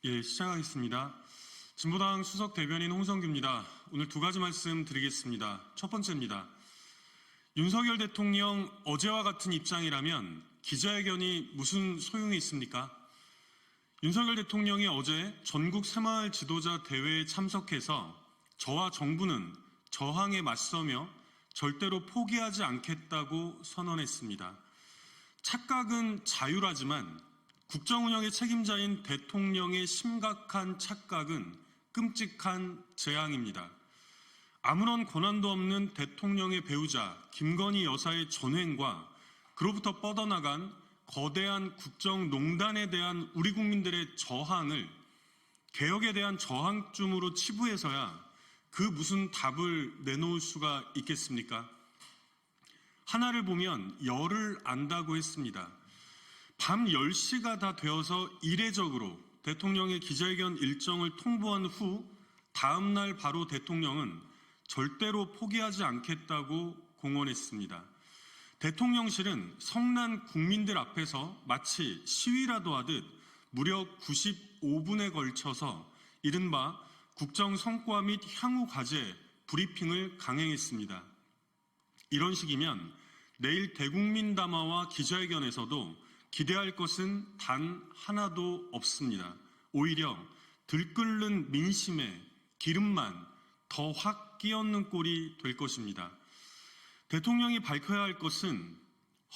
시작하겠습니다. 진보당 수석 대변인 홍성규입니다. 오늘 두 가지 말씀 드리겠습니다. 첫 번째입니다. 윤석열 대통령 어제와 같은 입장이라면 기자회견이 무슨 소용이 있습니까? 윤석열 대통령이 어제 전국 새마을 지도자 대회에 참석해서 저와 정부는 저항에 맞서며 절대로 포기하지 않겠다고 선언했습니다. 착각은 자유라지만 국정운영의 책임자인 대통령의 심각한 착각은 끔찍한 재앙입니다. 아무런 권한도 없는 대통령의 배우자 김건희 여사의 전횡과 그로부터 뻗어나간 거대한 국정농단에 대한 우리 국민들의 저항을 개혁에 대한 저항쯤으로 치부해서야 그 무슨 답을 내놓을 수가 있겠습니까? 하나를 보면 열을 안다고 했습니다. 밤 10시가 다 되어서 이례적으로 대통령의 기자회견 일정을 통보한 후 다음 날 바로 대통령은 절대로 포기하지 않겠다고 공언했습니다. 대통령실은 성난 국민들 앞에서 마치 시위라도 하듯 무려 95분에 걸쳐서 이른바 국정 성과 및 향후 과제 브리핑을 강행했습니다. 이런 식이면 내일 대국민 담화와 기자회견에서도 기대할 것은 단 하나도 없습니다. 오히려 들끓는 민심에 기름만 더 확 끼얹는 꼴이 될 것입니다. 대통령이 밝혀야 할 것은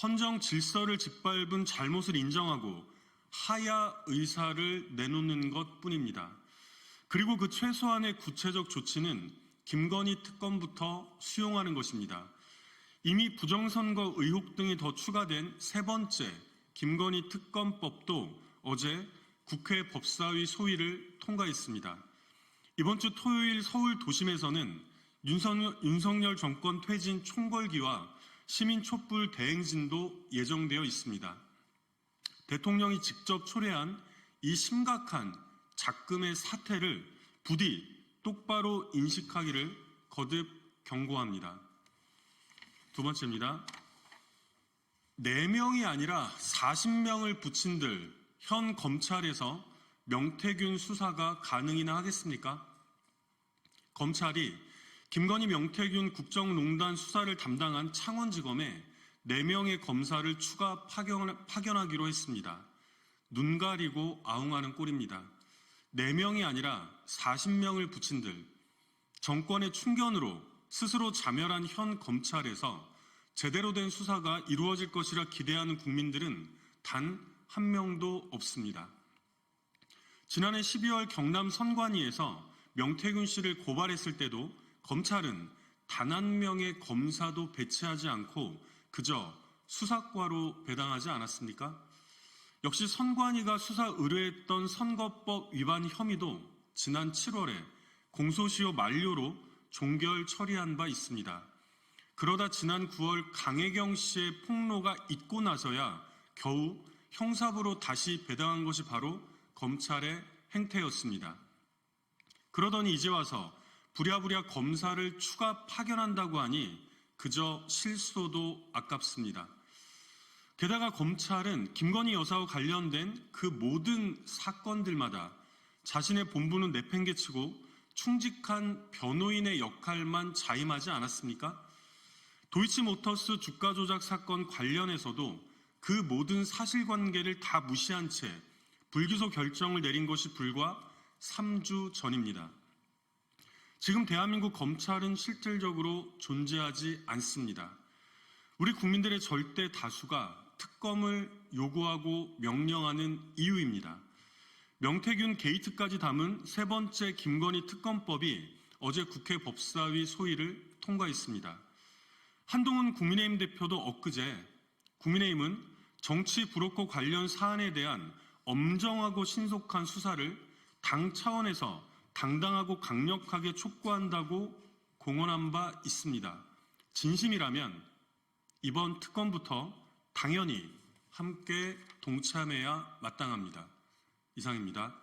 헌정 질서를 짓밟은 잘못을 인정하고 하야 의사를 내놓는 것뿐입니다. 그리고 그 최소한의 구체적 조치는 김건희 특검부터 수용하는 것입니다. 이미 부정선거 의혹 등이 더 추가된 세 번째 김건희 특검법도 어제 국회 법사위 소위를 통과했습니다. 이번 주 토요일 서울 도심에서는 윤석열 정권 퇴진 총궐기와 시민 촛불 대행진도 예정되어 있습니다. 대통령이 직접 초래한 이 심각한 작금의 사태를 부디 똑바로 인식하기를 거듭 경고합니다. 두 번째입니다. 4명이 아니라 40명을 붙인들 현 검찰에서 명태균 수사가 가능이나 하겠습니까? 검찰이 김건희 명태균 국정농단 수사를 담당한 창원지검에 4명의 검사를 추가 파견하기로 했습니다. 눈 가리고 아웅하는 꼴입니다. 4명이 아니라 40명을 붙인들 정권의 충견으로 스스로 자멸한 현 검찰에서 제대로 된 수사가 이루어질 것이라 기대하는 국민들은 단 한 명도 없습니다. 지난해 12월 경남 선관위에서 명태균 씨를 고발했을 때도 검찰은 단 한 명의 검사도 배치하지 않고 그저 수사과로 배당하지 않았습니까? 역시 선관위가 수사 의뢰했던 선거법 위반 혐의도 지난 7월에 공소시효 만료로 종결 처리한 바 있습니다. 그러다 지난 9월 강혜경 씨의 폭로가 있고 나서야 겨우 형사부로 다시 배당한 것이 바로 검찰의 행태였습니다. 그러더니 이제 와서 부랴부랴 검사를 추가 파견한다고 하니 그저 실소도 아깝습니다. 게다가 검찰은 김건희 여사와 관련된 그 모든 사건들마다 자신의 본분은 내팽개치고 충직한 변호인의 역할만 자임하지 않았습니까? 도이치모터스 주가 조작 사건 관련해서도 그 모든 사실관계를 다 무시한 채 불기소 결정을 내린 것이 불과 3주 전입니다. 지금 대한민국 검찰은 실질적으로 존재하지 않습니다. 우리 국민들의 절대 다수가 특검을 요구하고 명령하는 이유입니다. 명태균 게이트까지 담은 세 번째 김건희 특검법이 어제 국회 법사위 소위를 통과했습니다. 한동훈 국민의힘 대표도 엊그제 국민의힘은 정치 브로커 관련 사안에 대한 엄정하고 신속한 수사를 당 차원에서 당당하고 강력하게 촉구한다고 공언한 바 있습니다. 진심이라면 이번 특검부터 당연히 함께 동참해야 마땅합니다. 이상입니다.